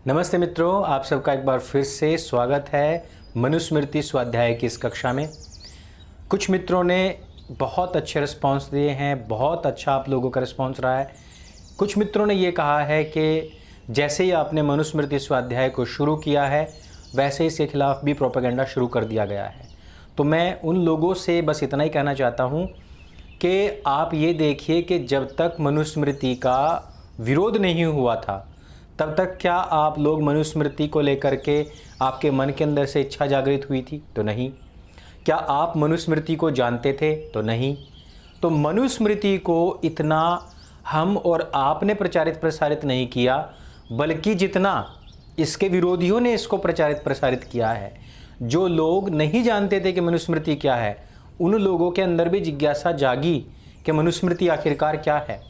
नमस्ते मित्रों, आप सबका एक बार फिर से स्वागत है मनुस्मृति स्वाध्याय की इस कक्षा में। कुछ मित्रों ने बहुत अच्छे रिस्पांस दिए हैं, बहुत अच्छा आप लोगों का रिस्पांस रहा है। कुछ मित्रों ने ये कहा है कि जैसे ही आपने मनुस्मृति स्वाध्याय को शुरू किया है वैसे ही इसके खिलाफ भी प्रोपेगेंडा शुरू कर दिया गया है। तो मैं उन लोगों से बस इतना ही कहना चाहता हूँ कि आप ये देखिए कि जब तक मनुस्मृति का विरोध नहीं हुआ था तब तक क्या आप लोग मनुस्मृति को लेकर के आपके मन के अंदर से इच्छा जागृत हुई थी? तो नहीं। क्या आप मनुस्मृति को जानते थे? तो नहीं। तो मनुस्मृति को इतना हम और आपने प्रचारित प्रसारित नहीं किया, बल्कि जितना इसके विरोधियों ने इसको प्रचारित प्रसारित किया है। जो लोग नहीं जानते थे कि मनुस्मृति क्या है, उन लोगों के अंदर भी जिज्ञासा जागी कि मनुस्मृति आखिरकार क्या है।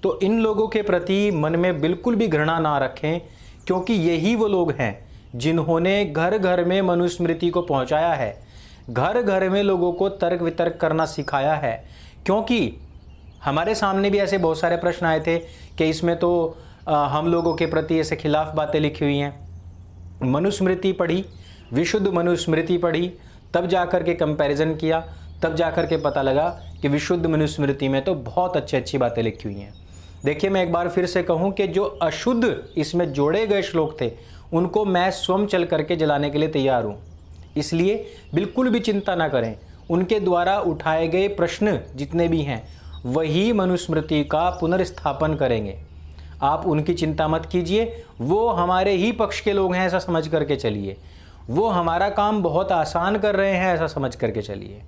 तो इन लोगों के प्रति मन में बिल्कुल भी घृणा ना रखें, क्योंकि यही वो लोग हैं जिन्होंने घर घर में मनुस्मृति को पहुंचाया है, घर घर में लोगों को तर्क वितर्क करना सिखाया है। क्योंकि हमारे सामने भी ऐसे बहुत सारे प्रश्न आए थे कि इसमें तो हम लोगों के प्रति ऐसे खिलाफ बातें लिखी हुई हैं। मनुस्मृति पढ़ी, विशुद्ध मनुस्मृति पढ़ी, तब जाकर के कंपैरिजन किया, तब जाकर के पता लगा कि विशुद्ध मनुस्मृति में तो बहुत अच्छी बातें लिखी हुई हैं। देखिए, मैं एक बार फिर से कहूं कि जो अशुद्ध इसमें जोड़े गए श्लोक थे उनको मैं स्वयं चल करके जलाने के लिए तैयार हूं। इसलिए बिल्कुल भी चिंता ना करें, उनके द्वारा उठाए गए प्रश्न जितने भी हैं वही मनुस्मृति का पुनर्स्थापन करेंगे। आप उनकी चिंता मत कीजिए, वो हमारे ही पक्ष के लोग हैं ऐसा समझ करके चलिए, वो हमारा काम बहुत आसान कर रहे हैं ऐसा समझ करके चलिए।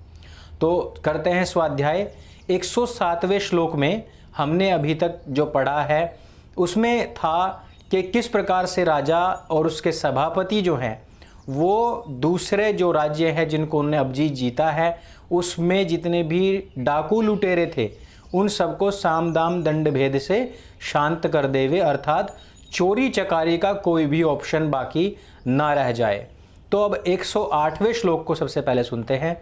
तो करते हैं स्वाध्याय। 107वें श्लोक में हमने अभी तक जो पढ़ा है उसमें था कि किस प्रकार से राजा और उसके सभापति जो हैं वो दूसरे जो राज्य हैं जिनको उन्होंने अभिजीत जीता है उसमें जितने भी डाकू लुटेरे थे उन सबको साम दाम दंड भेद से शांत कर देवे, अर्थात चोरी चकारी का कोई भी ऑप्शन बाकी ना रह जाए। तो अब 108वें श्लोक को सबसे पहले सुनते हैं।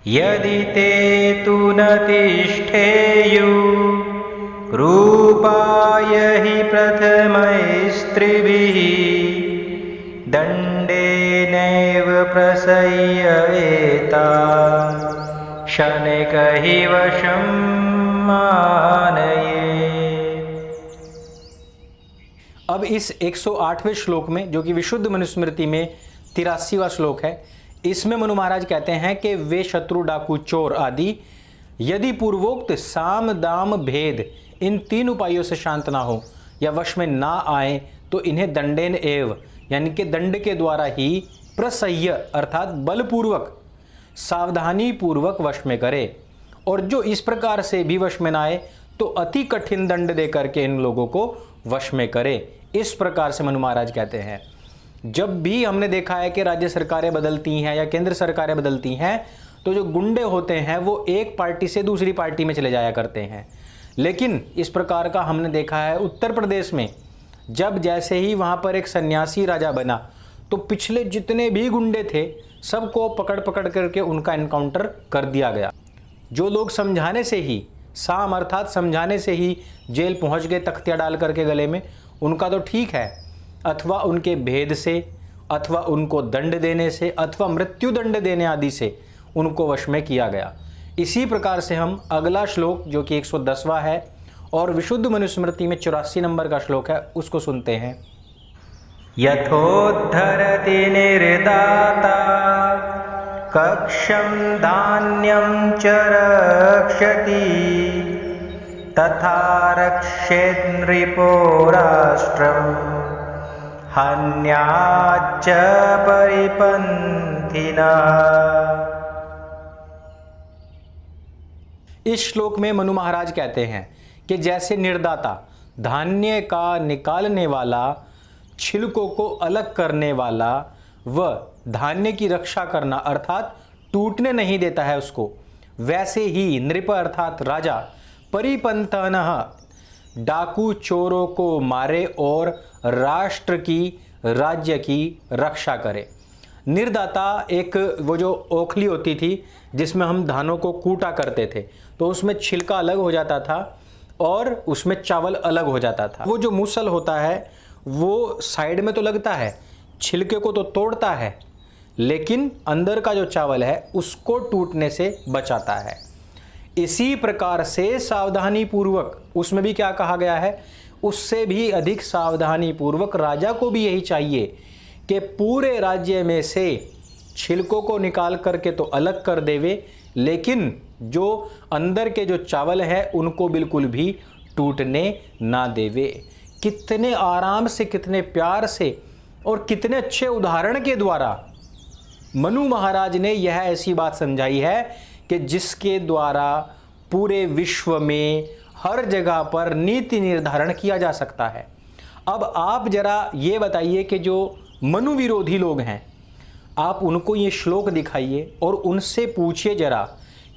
यदि ते तु न तिष्ठेयुः रूपाय हि प्रथमैस्त्रिभिः दण्डेनैव प्रसह्येता शनैः वशं मानयेत्। अब इस 108वें श्लोक में, जो कि विशुद्ध मनुस्मृति में 83वां श्लोक है, इसमें मनु महाराज कहते हैं कि वे शत्रु डाकू चोर आदि यदि पूर्वोक्त साम दाम भेद इन 3 उपायों से शांत ना हो या वश में ना आए तो इन्हें दंडेन एव यानी कि दंड के द्वारा ही प्रसह्य अर्थात बलपूर्वक सावधानी पूर्वक वश में करे। और जो इस प्रकार से भी वश में ना आए तो अति कठिन दंड दे करके इन लोगों को वश में करे। इस प्रकार से मनु महाराज कहते हैं। जब भी हमने देखा है कि राज्य सरकारें बदलती हैं या केंद्र सरकारें बदलती हैं तो जो गुंडे होते हैं वो एक पार्टी से दूसरी पार्टी में चले जाया करते हैं। लेकिन इस प्रकार का हमने देखा है उत्तर प्रदेश में, जब जैसे ही वहाँ पर एक सन्यासी राजा बना तो पिछले जितने भी गुंडे थे सबको पकड़ पकड़ करके उनका एनकाउंटर कर दिया गया। जो लोग समझाने से ही, साम अर्थात समझाने से ही जेल पहुँच गए तख्तियाँ डाल करके गले में, उनका तो ठीक है, अथवा उनके भेद से, अथवा उनको दंड देने से, अथवा मृत्यु दंड देने आदि से उनको वश में किया गया। इसी प्रकार से हम अगला श्लोक जो कि 110वां है और विशुद्ध मनुस्मृति में 84 नंबर का श्लोक है उसको सुनते हैं। यथोद्धरति निर्दाता कक्षं धान्यं च रक्षति तथा रक्षेत् नृपो राष्ट्रम् हन्याच्च परिपन्थिना। इस श्लोक में मनु महाराज कहते हैं कि जैसे निर्दाता धान्य का निकालने वाला, छिलकों को अलग करने वाला व धान्य की रक्षा करना अर्थात टूटने नहीं देता है उसको, वैसे ही नृप अर्थात राजा परिपंथनः डाकू चोरों को मारे और राष्ट्र की, राज्य की रक्षा करे। निर्दाता एक वो जो ओखली होती थी जिसमें हम धानों को कूटा करते थे तो उसमें छिलका अलग हो जाता था और उसमें चावल अलग हो जाता था। वो जो मूसल होता है वो साइड में तो लगता है, छिलके को तो तोड़ता है, लेकिन अंदर का जो चावल है उसको टूटने से बचाता है। इसी प्रकार से सावधानी पूर्वक, उसमें भी क्या कहा गया है, उससे भी अधिक सावधानी पूर्वक राजा को भी यही चाहिए कि पूरे राज्य में से छिलकों को निकाल करके तो अलग कर देवे, लेकिन जो अंदर के जो चावल है उनको बिल्कुल भी टूटने ना देवे। कितने आराम से, कितने प्यार से और कितने अच्छे उदाहरण के द्वारा मनु महाराज ने यह ऐसी बात समझाई है कि जिसके द्वारा पूरे विश्व में हर जगह पर नीति निर्धारण किया जा सकता है। अब आप जरा ये बताइए कि जो मनु विरोधी लोग हैं, आप उनको ये श्लोक दिखाइए और उनसे पूछिए जरा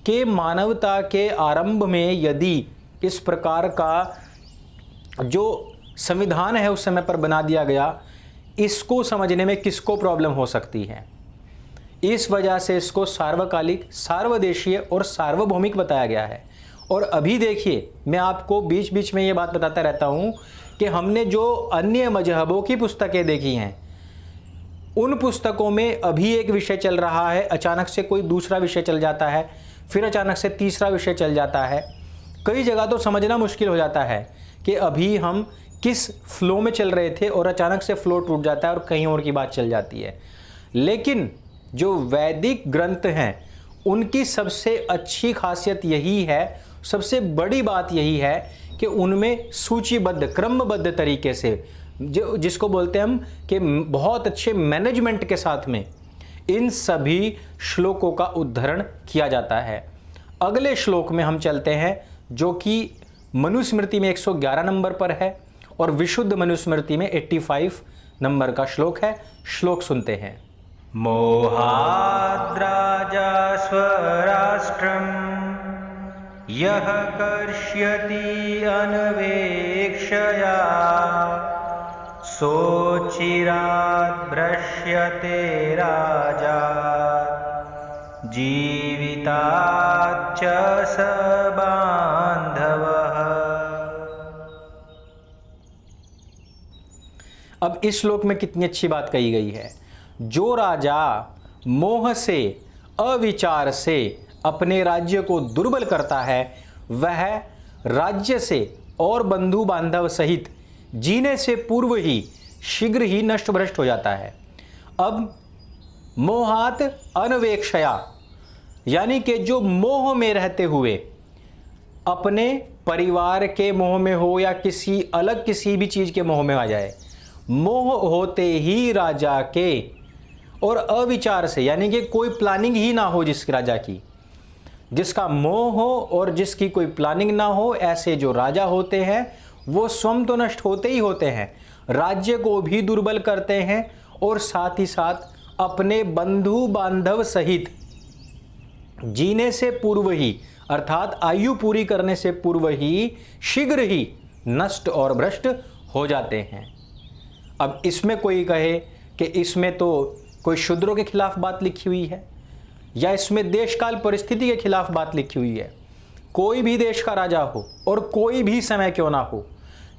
कि मानवता के आरंभ में यदि इस प्रकार का जो संविधान है उस समय पर बना दिया गया, इसको समझने में किसको प्रॉब्लम हो सकती है। इस वजह से इसको सार्वकालिक, सार्वदेशीय और सार्वभौमिक बताया गया है। और अभी देखिए, मैं आपको बीच बीच में ये बात बताता रहता हूँ कि हमने जो अन्य मजहबों की पुस्तकें देखी हैं, उन पुस्तकों में अभी एक विषय चल रहा है, अचानक से कोई दूसरा विषय चल जाता है, फिर अचानक से तीसरा विषय चल जाता है। कई जगह तो समझना मुश्किल हो जाता है कि अभी हम किस फ्लो में चल रहे थे और अचानक से फ्लो टूट जाता है और कहीं और की बात चल जाती है। लेकिन जो वैदिक ग्रंथ हैं उनकी सबसे अच्छी खासियत यही है, सबसे बड़ी बात यही है कि उनमें सूचीबद्ध, क्रमबद्ध तरीके से, जो जिसको बोलते हैं हम कि बहुत अच्छे मैनेजमेंट के साथ में इन सभी श्लोकों का उद्धरण किया जाता है। अगले श्लोक में हम चलते हैं, जो कि मनुस्मृति में 111 नंबर पर है और विशुद्ध मनुस्मृति में 85 नंबर का श्लोक है। श्लोक सुनते हैं। मोहाद्राजा स्वराष्ट्रम यह कर्ष्यति अन्वेक्षया सोचिरात् भ्रश्यते राजा जीविताच्च स बान्धवः। अब इस श्लोक में कितनी अच्छी बात कही गई है। जो राजा मोह से, अविचार से अपने राज्य को दुर्बल करता है, वह राज्य से और बंधु बांधव सहित जीने से पूर्व ही शीघ्र ही नष्ट भ्रष्ट हो जाता है। अब मोहात अनवेक्षया, यानी कि जो मोह में रहते हुए, अपने परिवार के मोह में हो या किसी अलग किसी भी चीज के मोह में आ जाए, मोह होते ही राजा के और अविचार से, यानी कि कोई प्लानिंग ही ना हो जिस राजा की, जिसका मोह हो और जिसकी कोई प्लानिंग ना हो, ऐसे जो राजा होते हैं वो स्वयं तो नष्ट होते ही होते हैं, राज्य को भी दुर्बल करते हैं और साथ ही साथ अपने बंधु बांधव सहित जीने से पूर्व ही, अर्थात आयु पूरी करने से पूर्व ही शीघ्र ही नष्ट और भ्रष्ट हो जाते हैं। अब इसमें कोई कहे कि इसमें तो कोई शूद्रों के खिलाफ बात लिखी हुई है या इसमें देशकाल परिस्थिति के खिलाफ बात लिखी हुई है। कोई भी देश का राजा हो और कोई भी समय क्यों ना हो,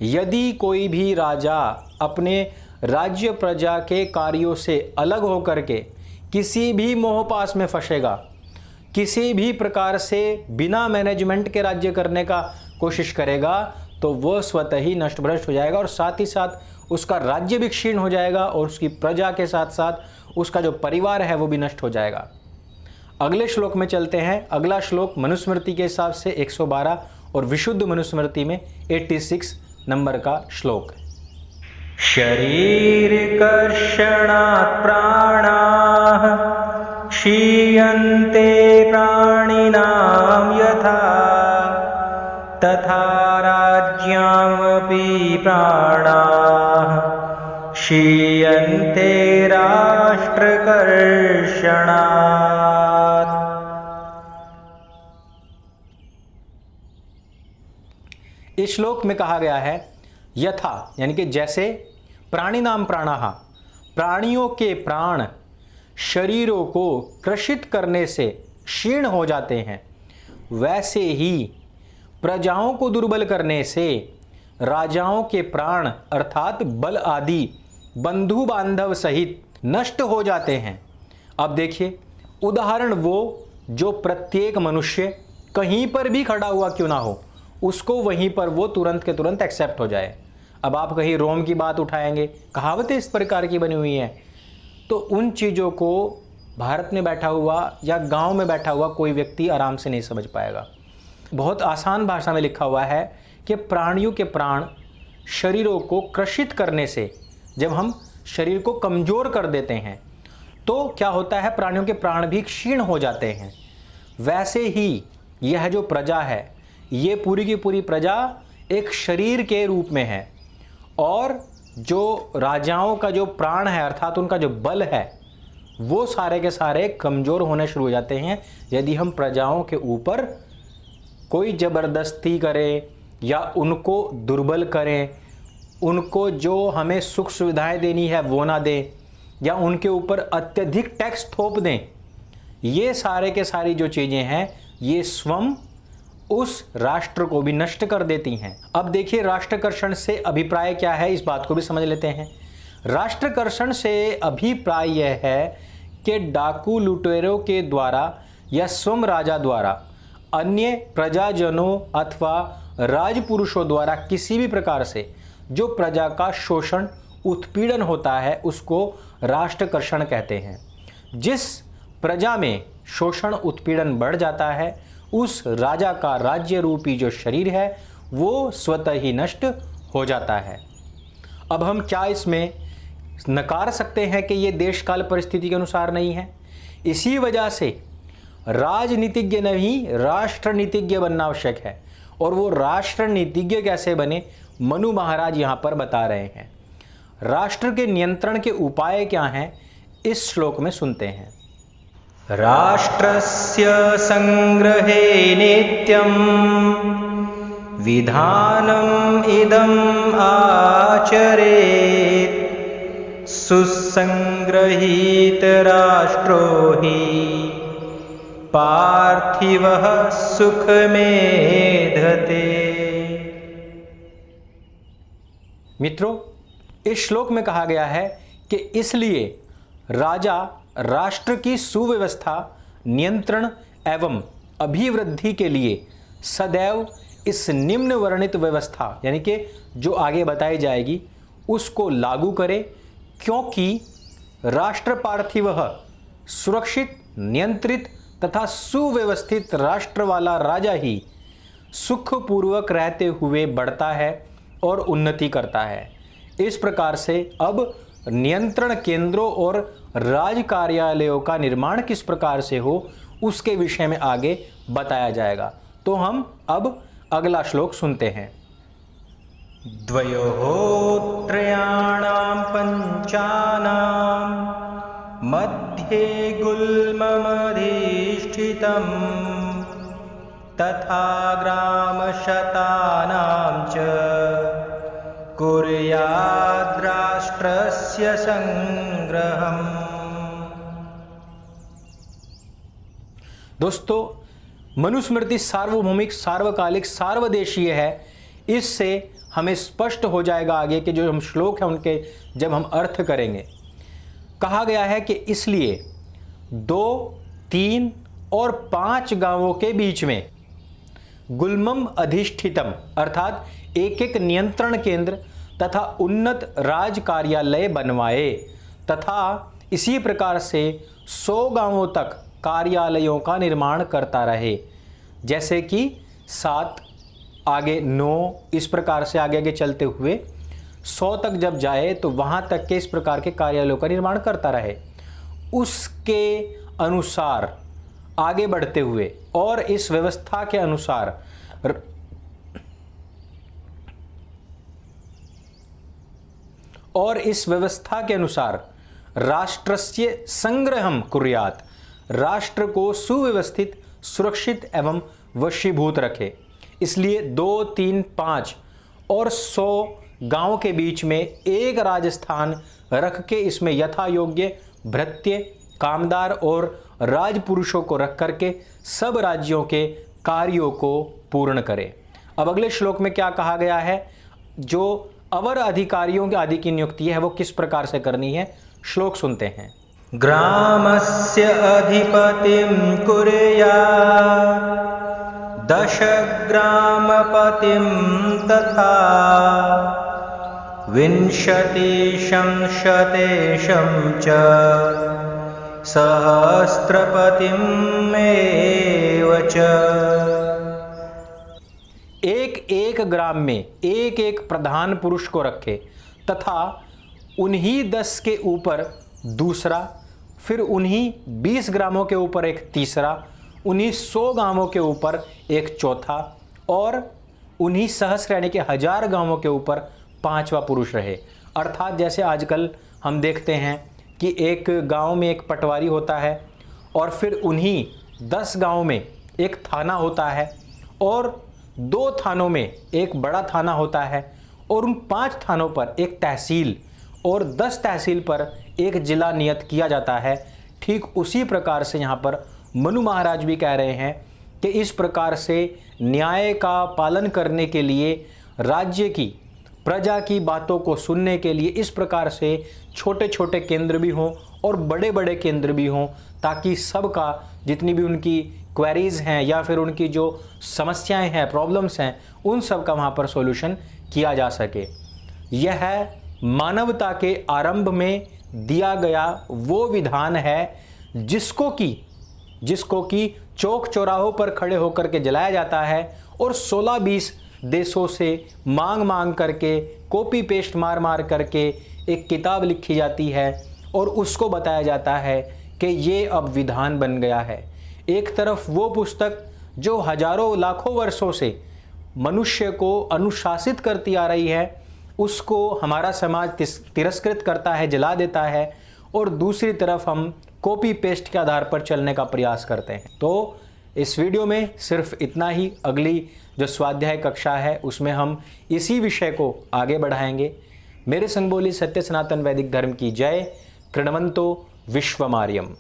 यदि कोई भी राजा अपने राज्य प्रजा के कार्यों से अलग होकर के किसी भी मोहपास में फंसेगा, किसी भी प्रकार से बिना मैनेजमेंट के राज्य करने का कोशिश करेगा, तो वह स्वतः ही नष्ट भ्रष्ट हो जाएगा और साथ ही साथ उसका राज्य भी क्षीण हो जाएगा और उसकी प्रजा के साथ साथ उसका जो परिवार है वो भी नष्ट हो जाएगा। अगले श्लोक में चलते हैं। अगला श्लोक मनुस्मृति के हिसाब से 112 और विशुद्ध मनुस्मृति में 86 नंबर का श्लोक है। शरीर कर्षणात् प्राणाः क्षीयन्ते प्राणिनां यथा तथा राज्यामपि प्राणाः क्षीयन्ते राष्ट्रकर्षणात्। इस श्लोक में कहा गया है यथा, यानी कि जैसे प्राणी नाम प्राणाः, प्राणियों के प्राण शरीरों को कृषित करने से क्षीण हो जाते हैं, वैसे ही प्रजाओं को दुर्बल करने से राजाओं के प्राण अर्थात बल आदि बंधु बांधव सहित नष्ट हो जाते हैं। अब देखिए उदाहरण, वो जो प्रत्येक मनुष्य कहीं पर भी खड़ा हुआ क्यों ना हो, उसको वहीं पर वो तुरंत के तुरंत एक्सेप्ट हो जाए। अब आप कहीं रोम की बात उठाएंगे, कहावतें इस प्रकार की बनी हुई हैं, तो उन चीज़ों को भारत में बैठा हुआ या गांव में बैठा हुआ कोई व्यक्ति आराम से नहीं समझ पाएगा। बहुत आसान भाषा में लिखा हुआ है कि प्राणियों के प्राण शरीरों को क्रशित करने से, जब हम शरीर को कमज़ोर कर देते हैं तो क्या होता है, प्राणियों के प्राण भी क्षीण हो जाते हैं। वैसे ही यह जो प्रजा है, ये पूरी की पूरी प्रजा एक शरीर के रूप में है, और जो राजाओं का जो प्राण है अर्थात उनका जो बल है, वो सारे के सारे कमज़ोर होने शुरू हो जाते हैं यदि हम प्रजाओं के ऊपर कोई ज़बरदस्ती करें या उनको दुर्बल करें, उनको जो हमें सुख सुविधाएं देनी है वो ना दें, या उनके ऊपर अत्यधिक टैक्स थोप दें। ये सारे के सारी जो चीज़ें हैं, ये स्वयं उस राष्ट्र को भी नष्ट कर देती हैं। अब देखिए राष्ट्रकर्षण से अभिप्राय क्या है, इस बात को भी समझ लेते हैं। राष्ट्रकर्षण से अभिप्राय यह है कि डाकू लुटेरों के द्वारा या स्वयं राजा द्वारा अन्य प्रजाजनों अथवा राजपुरुषों द्वारा किसी भी प्रकार से जो प्रजा का शोषण उत्पीड़न होता है उसको राष्ट्रकर्षण कहते हैं। जिस प्रजा में शोषण उत्पीड़न बढ़ जाता है, उस राजा का राज्य रूपी जो शरीर है वो स्वतः ही नष्ट हो जाता है। अब हम क्या इसमें नकार सकते हैं कि ये देश काल परिस्थिति के अनुसार नहीं है? इसी वजह से राजनीतिज्ञ नहीं राष्ट्रनीतिज्ञ बनना आवश्यक है। और वो राष्ट्रनीतिज्ञ कैसे बने, मनु महाराज यहाँ पर बता रहे हैं। राष्ट्र के नियंत्रण के उपाय क्या हैं, इस श्लोक में सुनते हैं। राष्ट्रस्य संग्रहे नित्यं विधानम् इदम् आचरेत् सुसंग्रहीत राष्ट्रो हि पार्थिवः सुखमेधते। मित्रों, इस श्लोक में कहा गया है कि इसलिए राजा राष्ट्र की सुव्यवस्था, नियंत्रण एवं अभिवृद्धि के लिए सदैव इस निम्न वर्णित व्यवस्था यानी कि जो आगे बताई जाएगी उसको लागू करे, क्योंकि राष्ट्र पार्थिव सुरक्षित, नियंत्रित तथा सुव्यवस्थित राष्ट्र वाला राजा ही सुखपूर्वक रहते हुए बढ़ता है और उन्नति करता है। इस प्रकार से अब नियंत्रण केंद्रों और राज कार्यालयों का निर्माण किस प्रकार से हो उसके विषय में आगे बताया जाएगा। तो हम अब अगला श्लोक सुनते हैं। द्वयोः त्रयाणां पञ्चानां मध्ये गुल्ममधिष्ठितं तथा ग्रामशतानां च कुर्याद्राष्ट्रस्य संग्रहम्। दोस्तों, मनुस्मृति सार्वभौमिक, सार्वकालिक, सार्वदेशीय है। इससे हमें स्पष्ट हो जाएगा आगे के जो हम श्लोक हैं उनके जब हम अर्थ करेंगे। कहा गया है कि इसलिए 2, 3 और 5 गांवों के बीच में गुल्मम अधिष्ठितम अर्थात एक एक नियंत्रण केंद्र तथा उन्नत राज कार्यालय बनवाए, तथा इसी प्रकार से 100 गांवों तक कार्यालयों का निर्माण करता रहे। जैसे कि 7 आगे 9, इस प्रकार से आगे आगे चलते हुए 100 तक जब जाए तो वहां तक के इस प्रकार के कार्यालयों का निर्माण करता रहे। उसके अनुसार आगे बढ़ते हुए और इस व्यवस्था के अनुसार राष्ट्रस्य संग्रहम् कुर्यात्, राष्ट्र को सुव्यवस्थित, सुरक्षित एवं वशीभूत रखे। इसलिए 2, 3, 5 और 100 गांव के बीच में एक राजस्थान रख के इसमें यथा योग्य भृत्य, कामदार और राजपुरुषों को रख करके सब राज्यों के कार्यों को पूर्ण करे। अब अगले श्लोक में क्या कहा गया है, जो अवर अधिकारियों के आदि की नियुक्ति है वो किस प्रकार से करनी है, श्लोक सुनते हैं। ग्रामस्य अधिपतिं कुर्यात् 10 ग्रामपतिं तथा 20 शतेशं च सहस्त्रपतिमेव च। एक एक ग्राम में एक एक प्रधान पुरुष को रखे तथा उन्हीं 10 के ऊपर दूसरा, फिर उन्हीं 20 ग्रामों के ऊपर एक तीसरा, उन्हीं 100 गांवों के ऊपर एक चौथा और उन्हीं सहस्त्र यानी कि 1000 गांवों के ऊपर 5वां पुरुष रहे। अर्थात जैसे आजकल हम देखते हैं कि एक गांव में एक पटवारी होता है और फिर उन्हीं 10 गांव में एक थाना होता है और 2 थानों में एक बड़ा थाना होता है और उन 5 थानों पर एक तहसील और 10 तहसील पर एक जिला नियत किया जाता है। ठीक उसी प्रकार से यहाँ पर मनु महाराज भी कह रहे हैं कि इस प्रकार से न्याय का पालन करने के लिए, राज्य की प्रजा की बातों को सुनने के लिए इस प्रकार से छोटे छोटे केंद्र भी हों और बड़े बड़े केंद्र भी हों, ताकि सबका जितनी भी उनकी क्वेरीज हैं या फिर उनकी जो समस्याएं हैं, प्रॉब्लम्स हैं, उन सब का वहाँ पर सॉल्यूशन किया जा सके। यह मानवता के आरंभ में दिया गया वो विधान है जिसको कि चौक चौराहों पर खड़े होकर के जलाया जाता है और 16-20 देशों से मांग करके, कॉपी पेस्ट मार करके एक किताब लिखी जाती है और उसको बताया जाता है कि ये अब विधान बन गया है। एक तरफ वो पुस्तक जो हजारों लाखों वर्षों से मनुष्य को अनुशासित करती आ रही है, उसको हमारा समाज तिरस्कृत करता है, जला देता है, और दूसरी तरफ हम कॉपी पेस्ट के आधार पर चलने का प्रयास करते हैं। तो इस वीडियो में सिर्फ इतना ही। अगली जो स्वाध्याय कक्षा है उसमें हम इसी विषय को आगे बढ़ाएंगे। मेरे संग बोली सत्य सनातन वैदिक धर्म की जय। कृणवंतो विश्वमार्यम।